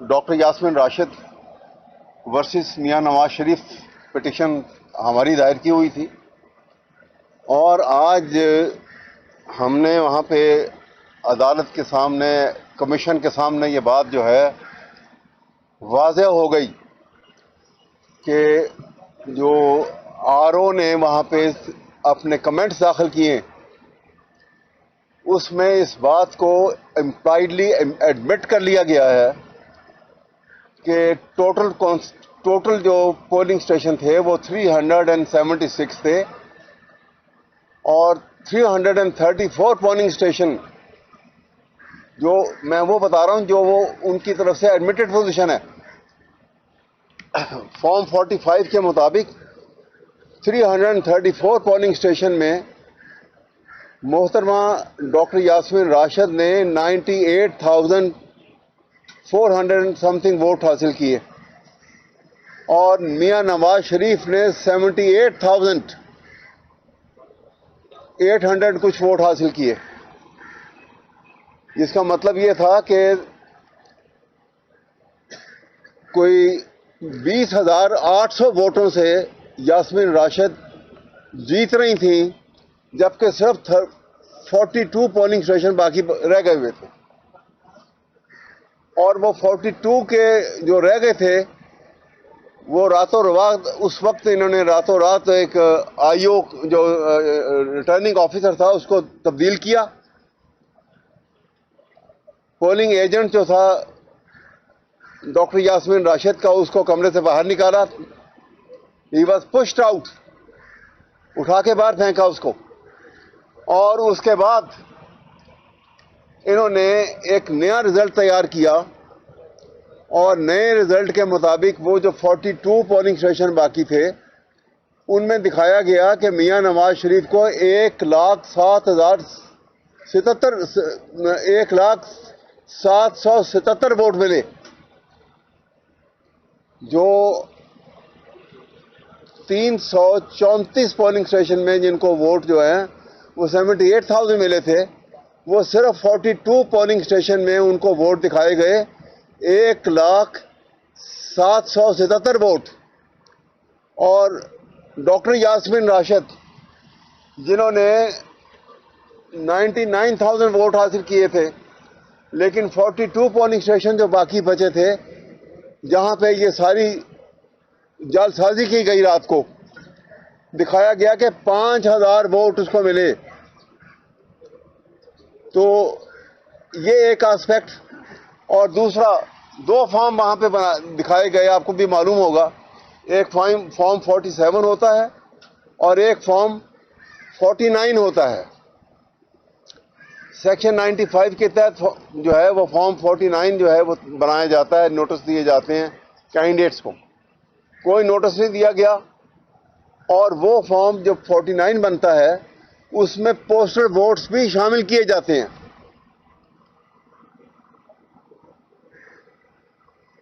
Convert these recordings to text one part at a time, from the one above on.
Doctor Yasmin Rashid versus मियां Nawaz Sharif petition हमारी दायर की हुई थी और आज हमने वहाँ पे अदालत के सामने, कमीशन के सामने ये बात जो है वाज़ेह हो गई कि जो आरओ ने वहाँ पे अपने कमेंट्स दाखिल किए, उसमें इस बात को इम्प्लाइडली एडमिट कर लिया गया है कि टोटल जो पोलिंग स्टेशन थे वो 376 थे और 334 पोलिंग स्टेशन जो मैं वो बता रहा हूं जो वो उनकी तरफ से एडमिटेड पोजीशन है। फॉर्म 45 के मुताबिक 334 पोलिंग स्टेशन में मोहतरमा डॉक्टर यास्मीन राशिद ने 98,400 समथिंग वोट हासिल किए और मियां नवाज शरीफ ने 78,800 कुछ वोट हासिल किए। जिसका मतलब ये था कि कोई 20,800 वोटों से यास्मीन राशिद जीत रही थी, जबकि सिर्फ 42 पोलिंग स्टेशन बाकी रह गए हुए थे और वो 42 के जो रह गए थे वो रातों रात, उस वक्त इन्होंने रातों रात एक आईओ जो रिटर्निंग ऑफिसर था उसको तब्दील किया। पोलिंग एजेंट जो था डॉक्टर यास्मीन राशिद का, उसको कमरे से बाहर निकाला। ही वॉज पुश्ड आउट, उठा के बाहर फेंका उसको। और उसके बाद इन्होंने एक नया रिजल्ट तैयार किया और नए रिजल्ट के मुताबिक वो जो 42 पोलिंग स्टेशन बाकी थे उनमें दिखाया गया कि मियां नवाज शरीफ को 1,07,777 वोट मिले, जो 334 पोलिंग स्टेशन में जिनको वोट जो है वो 78,000 मिले थे, वो सिर्फ 42 पोलिंग स्टेशन में उनको वोट दिखाए गए 1,07,777 वोट। और डॉक्टर यास्मीन राशिद जिन्होंने 99,000 वोट हासिल किए थे, लेकिन 42 पोलिंग स्टेशन जो बाकी बचे थे जहां पे ये सारी जालसाजी की गई, रात को दिखाया गया कि 5,000 वोट उसको मिले। तो ये एक एस्पेक्ट। और दूसरा, दो फॉर्म वहां पे दिखाए गए, आपको भी मालूम होगा। एक फॉर्म 47 होता है और एक फॉर्म 49 होता है। सेक्शन 95 के तहत जो है वो फॉर्म 49 जो है वो बनाया जाता है, नोटिस दिए जाते हैं कैंडिडेट्स को। कोई नोटिस नहीं दिया गया और वो फॉर्म जो 49 बनता है उसमें पोस्टल वोट्स भी शामिल किए जाते हैं।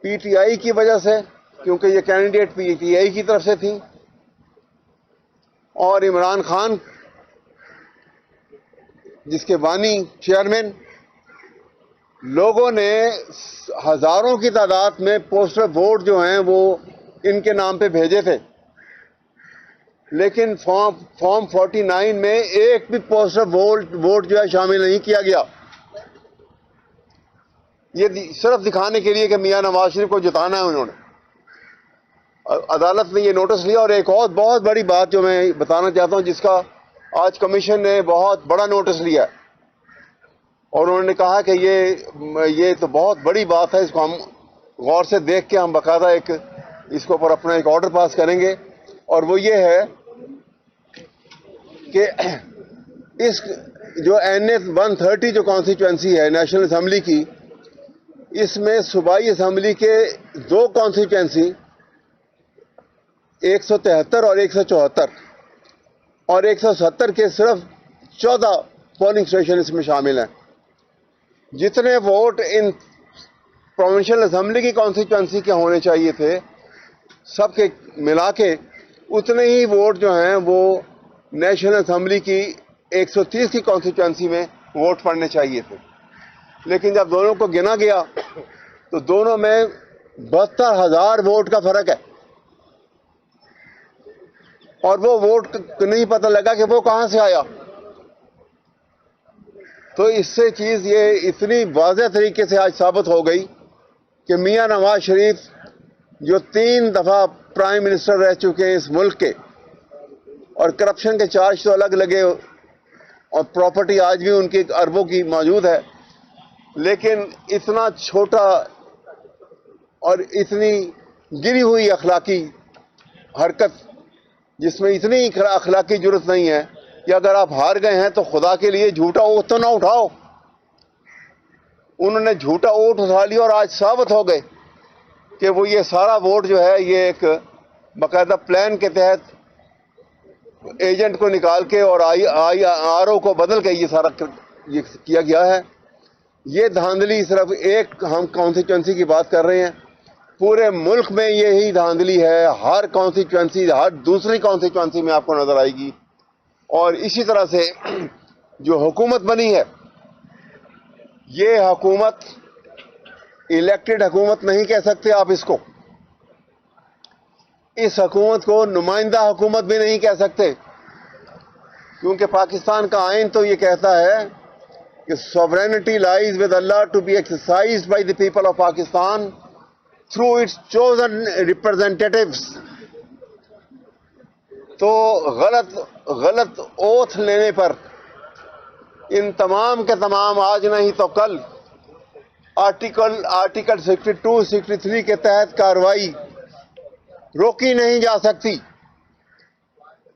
पीटीआई की वजह से, क्योंकि ये कैंडिडेट पीटीआई की तरफ से थी और इमरान खान जिसके बानी चेयरमैन, लोगों ने हजारों की तादाद में पोस्टल वोट जो हैं वो इनके नाम पे भेजे थे, लेकिन फॉर्म 49 में एक भी पोस्टल वोट जो है शामिल नहीं किया गया। ये सिर्फ दिखाने के लिए कि मियां नवाज शरीफ को जिताना है उन्होंने। अदालत ने ये नोटिस लिया। और एक और बहुत बड़ी बात जो मैं बताना चाहता हूं, जिसका आज कमीशन ने बहुत बड़ा नोटिस लिया है और उन्होंने कहा कि ये तो बहुत बड़ी बात है, इसको हम गौर से देख के हम बाकायदा इसके ऊपर अपना एक ऑर्डर पास करेंगे। और वो ये है कि इस जो NS 130 जो कॉन्स्टिट्यूएंसी है नेशनल असेंबली की, इसमें सूबाई असेंबली के दो कॉन्स्टिट्यूएंसी 173 और 174 और 170 के सिर्फ 14 पोलिंग स्टेशन इसमें शामिल हैं। जितने वोट इन प्रोविंशियल असेंबली की कॉन्स्टिट्यूएंसी के होने चाहिए थे, सबके मिला के उतने ही वोट जो हैं वो नेशनल असेंबली की 130 की कॉन्स्टिट्यूएंसी में वोट पड़ने चाहिए थे। लेकिन जब दोनों को गिना गया तो दोनों में 72,000 वोट का फर्क है, और वो वोट नहीं पता लगा कि वो कहां से आया। तो इससे चीज ये इतनी वाज़ेह तरीके से आज साबित हो गई कि मियां नवाज शरीफ जो 3 दफा प्राइम मिनिस्टर रह चुके हैं इस मुल्क के, और करप्शन के चार्ज तो अलग लगे, और प्रॉपर्टी आज भी उनकी अरबों की मौजूद है, लेकिन इतना छोटा और इतनी गिरी हुई अखलाकी हरकत, जिसमें इतनी अखलाकी जरूरत नहीं है कि अगर आप हार गए हैं तो खुदा के लिए झूठा ओट तो ना उठाओ। उन्होंने झूठा ओट उठा लिया और आज साबित हो गए कि वो ये सारा वोट जो है ये एक बाकायदा प्लान के तहत एजेंट को निकाल के और IRO को बदल के ये सारा ये किया गया है। ये धांधली सिर्फ एक हम कॉन्स्टिट्यूंसी की बात कर रहे हैं, पूरे मुल्क में यही धांधली है। हर कॉन्स्टिट्यूंसी, हर दूसरी कॉन्स्टिट्यूंसी में आपको नजर आएगी। और इसी तरह से जो हुकूमत बनी है, ये हुकूमत इलेक्टेड हुकूमत नहीं कह सकते आप इसको, इस हुकूमत को नुमाइंदा हुकूमत भी नहीं कह सकते, क्योंकि पाकिस्तान का आइन तो ये कहता है कि sovereignty lies with Allah to be exercised by the people of Pakistan through its chosen representatives. तो गलत ओथ लेने पर इन तमाम के तमाम आज नहीं तो कल आर्टिकल 62, 63 के तहत कार्रवाई रोकी नहीं जा सकती।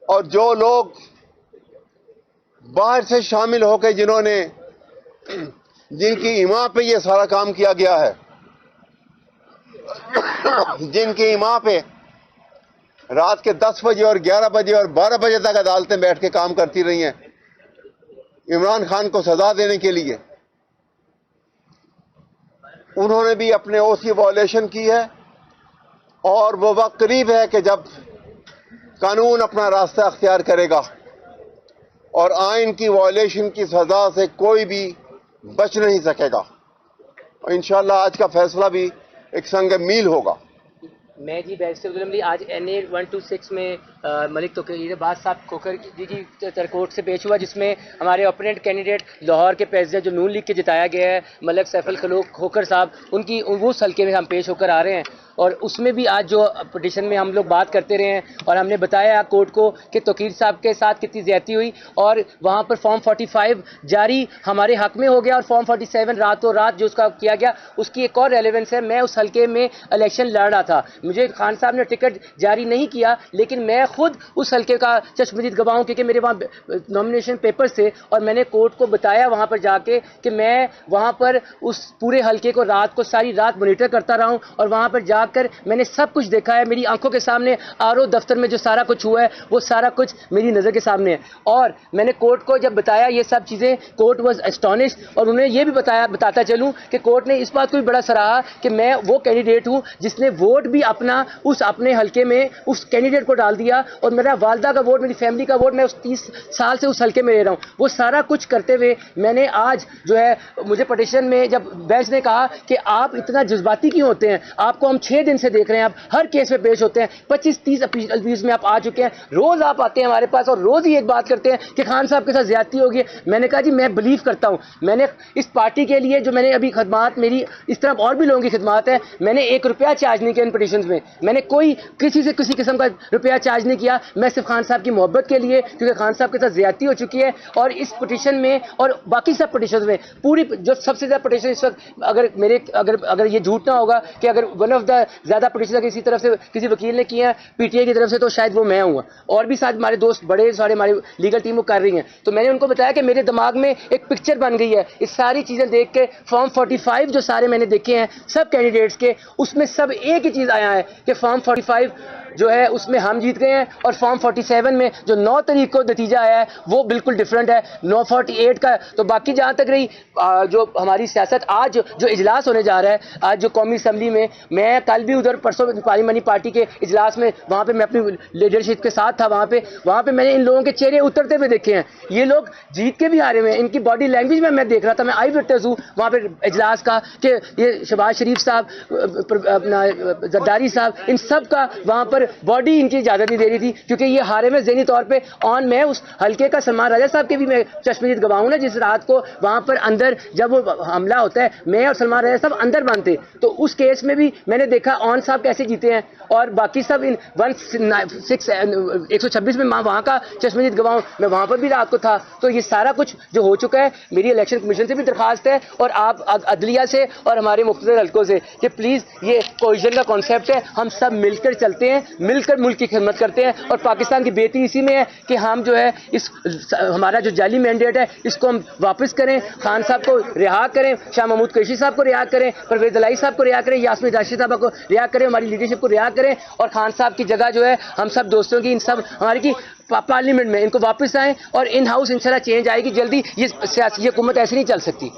और जो लोग बाहर से शामिल होकर जिनकी इमाम पे ये सारा काम किया गया है, जिनकी इमाम पे रात के 10 बजे और 11 बजे और 12 बजे तक अदालतें बैठ के काम करती रही हैं इमरान खान को सजा देने के लिए, उन्होंने भी अपने ओथ की वायलेशन की है। और वो वक्त करीब है कि जब कानून अपना रास्ता अख्तियार करेगा और आइन की वायलेशन की सजा से कोई भी बच नहीं सकेगा। और इंशाअल्लाह आज का फैसला भी एक संग मील होगा। मैं जी बैरिस्टर गुलाम अली आज NA 126 में मलिक तोकीरबाज साहब खोखर जी की कोर्ट से पेश हुआ, जिसमें हमारे ओपोनेंट कैंडिडेट लाहौर के प्रेसिडेंट जो नून लीग के जिताया गया है मलिक सैफुल खलूक खोखर साहब, उनकी उस हल्के में हम पेश होकर आ रहे हैं। और उसमें भी आज जो पिटिशन में हम लोग बात करते रहे हैं और हमने बताया कोर्ट को कि तोकीर साहब के साथ कितनी ज्यादती हुई, और वहाँ पर फॉर्म 45 जारी हमारे हक में हो गया और फॉर्म 47 रातों रात जो उसका किया गया उसकी एक और रेलेवेंस है। मैं उस हल्के में इलेक्शन लड़ रहा था, मुझे खान साहब ने टिकट जारी नहीं किया, लेकिन मैं खुद उस हल्के का चश्मदीद गवाह हूं क्योंकि मेरे वहाँ नॉमिनेशन पेपर्स थे। और मैंने कोर्ट को बताया वहाँ पर जाके कि मैं वहाँ पर उस पूरे हल्के को रात को सारी रात मॉनिटर करता रहा हूँ, और वहाँ पर जाकर मैंने सब कुछ देखा है। मेरी आंखों के सामने RO दफ्तर में जो सारा कुछ हुआ है वो सारा कुछ मेरी नज़र के सामने है। और मैंने कोर्ट को जब बताया ये सब चीज़ें, कोर्ट वॉज एस्टॉनिश्ड। और उन्हें ये भी बताता चलूँ कि कोर्ट ने इस बात को भी बड़ा सराहा कि मैं वो कैंडिडेट हूँ जिसने वोट भी अपने हल्के में उस कैंडिडेट को डाल दिया, और मेरा वालदा का वोट, मेरी फैमिली का वोट, मैं उस 30 साल से उस हल्के में रह रहा हूँ। वो सारा कुछ करते हुए मैंने आज जो है मुझे पिटीशन में जब बेंच ने कहा कि आप इतना जज्बाती क्यों होते हैं, आपको हम 6 दिन से देख रहे हैं, आप हर केस में पेश होते हैं, 25-30 अपील्स में आप आ चुके हैं, रोज आप आते हैं हमारे पास और रोज ही एक बात करते हैं कि खान साहब के साथ ज्यादती होगी। मैंने कहा जी मैं बिलीव करता हूँ, मैंने इस पार्टी के लिए जो मैंने अभी खदमात, मेरी इस तरह और भी लोगों की खदमात है, मैंने 1 रुपया चार्ज नहीं किया इन पिटीशंस में, मैंने कोई किसी से किसी किस्म का रुपया चार्ज नहीं किया। मैं सिर्फ खान साहब की मोहब्बत के लिए, क्योंकि खान साहब के साथ ज्यादती हो चुकी है। और इस पिटीशन में और बाकी सब पिटीशन में पूरी जो सबसे ज्यादा पिटीशन इस वक्त अगर ये झूठ ना होगा कि अगर वन ऑफ द ज्यादा पिटीशन किसी तरफ से किसी वकील ने किया PTI की तरफ से, तो शायद वो मैं हूँ। और भी साथ हमारे दोस्त बड़े सारे हमारी लीगल टीम कर रही हैं। तो मैंने उनको बताया कि मेरे दिमाग में एक पिक्चर बन गई है, इस सारी चीजें देख के फॉर्म 45 जो सारे मैंने देखे हैं सब कैंडिडेट्स के, उसमें सब एक ही चीज आया है कि फॉर्म 45 जो है उसमें हम जीत गए हैं, और फॉर्म 47 में जो 9 तारीख को नतीजा आया है वो बिल्कुल डिफरेंट है 948 का। तो बाकी जहां तक रही जो हमारी सियासत, आज जो इजलास होने जा रहा है, आज जो कौमी असम्बली में मैं कल भी उधर परसों पार्लियामानी पार्टी के इजलास में वहाँ पे मैं अपनी लीडरशिप के साथ था, वहाँ पे मैंने इन लोगों के चेहरे उतरते हुए देखे हैं। ये लोग जीत के भी हारे हुए हैं, इनकी बॉडी लैंग्वेज में मैं देख रहा था, मैं आई विटनेस हूँ वहाँ पे इजलास का, कि ये शहबाज शरीफ साहब, अपना जरदारी साहब, इन सब का वहाँ पर बॉडी इनकी इजाज़त नहीं दे रही थी, क्योंकि ये हारे में ज़हनी तौर पे ऑन मैं उस हल्के का सलमान राजा साहब के भी मैं चश्मदीद गवाह हूं ना, जिस रात को वहाँ पर अंदर जब वो हमला होता है मैं और सलमान राजा साहब अंदर बनते, तो उस केस में भी मैंने देखा ऑन साहब कैसे जीते हैं, और बाकी सब इन 126 में वहाँ का चश्मदीद गवाह हूं, मैं वहाँ पर भी रात को था। तो ये सारा कुछ जो हो चुका है, मेरी इलेक्शन कमीशन से भी दरखास्त है और आप अदलिया से और हमारे मुख्तलिफ हल्कों से कि प्लीज़ ये कोहिजन का कॉन्सेप्ट है, हम सब मिलकर चलते हैं, मिलकर मुल्क की खिदमत करते हैं, और पाकिस्तान की बेहतरी इसी में है कि हम जो है इस हमारा जो जाली मैंडेट है इसको हम वापस करें, खान साहब को रिहा करें, शाह महमूद कुरैशी साहब को रिहा करें, परवेज दलाई साहब को रिहा करें, यास्मीन राशिद साहब को रिहा करें, हमारी लीडरशिप को रिहा करें, और खान साहब की जगह जो है हम सब दोस्तों की, इन सब हमारी की पार्लियामेंट में इनको वापस आएँ, और इन हाउस इंशाल्लाह चेंज आएगी जल्दी। ये हुकूमत ऐसे नहीं चल सकती।